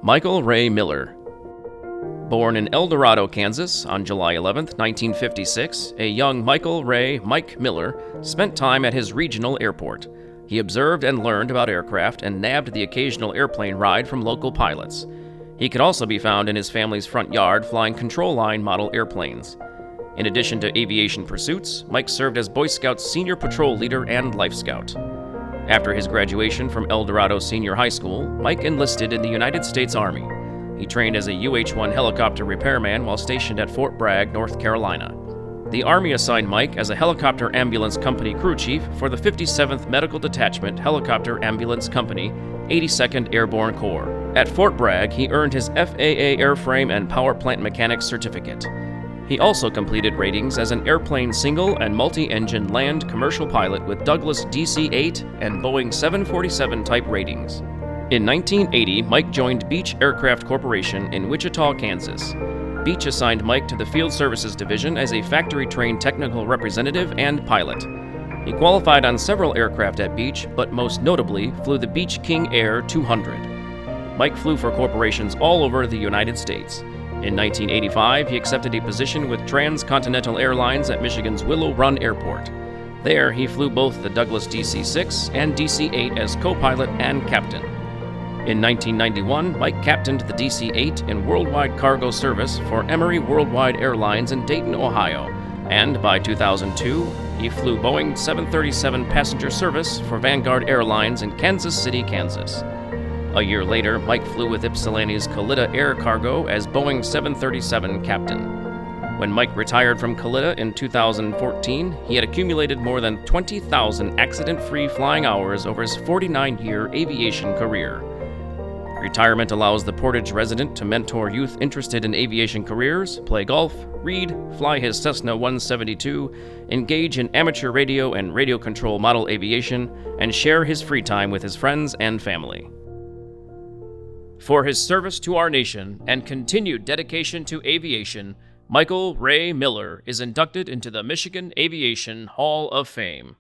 Michael Ray Miller. Born in El Dorado, Kansas on July 11, 1956, a young Michael Ray "Mike" Miller spent time at his regional airport. He observed and learned about aircraft and nabbed the occasional airplane ride from local pilots. He could also be found in his family's front yard flying control line model airplanes. In addition to aviation pursuits, Mike served as Boy Scouts senior patrol leader and Life Scout. After his graduation from El Dorado Senior High School, Mike enlisted in the United States Army. He trained as a UH-1 helicopter repairman while stationed at Fort Bragg, North Carolina. The Army assigned Mike as a helicopter ambulance company crew chief for the 57th Medical Detachment Helicopter Ambulance Company, 82nd Airborne Corps. At Fort Bragg, he earned his FAA airframe and power plant mechanics certificate. He also completed ratings as an airplane single and multi-engine land commercial pilot with Douglas DC-8 and Boeing 747 type ratings. In 1980, Mike joined Beech Aircraft Corporation in Wichita, Kansas. Beech assigned Mike to the Field Services Division as a factory-trained technical representative and pilot. He qualified on several aircraft at Beech, but most notably flew the Beech King Air 200. Mike flew for corporations all over the United States. In 1985, he accepted a position with Transcontinental Airlines at Michigan's Willow Run Airport. There, he flew both the Douglas DC-6 and DC-8 as co-pilot and captain. In 1991, Mike captained the DC-8 in worldwide cargo service for Emory Worldwide Airlines in Dayton, Ohio, and by 2002, he flew Boeing 737 passenger service for Vanguard Airlines in Kansas City, Kansas. A year later, Mike flew with Ypsilanti's Kalitta Air Cargo as Boeing 737 captain. When Mike retired from Kalitta in 2014, he had accumulated more than 20,000 accident-free flying hours over his 49-year aviation career. Retirement allows the Portage resident to mentor youth interested in aviation careers, play golf, read, fly his Cessna 172, engage in amateur radio and radio control model aviation, and share his free time with his friends and family. For his service to our nation and continued dedication to aviation, Michael Ray Miller is inducted into the Michigan Aviation Hall of Fame.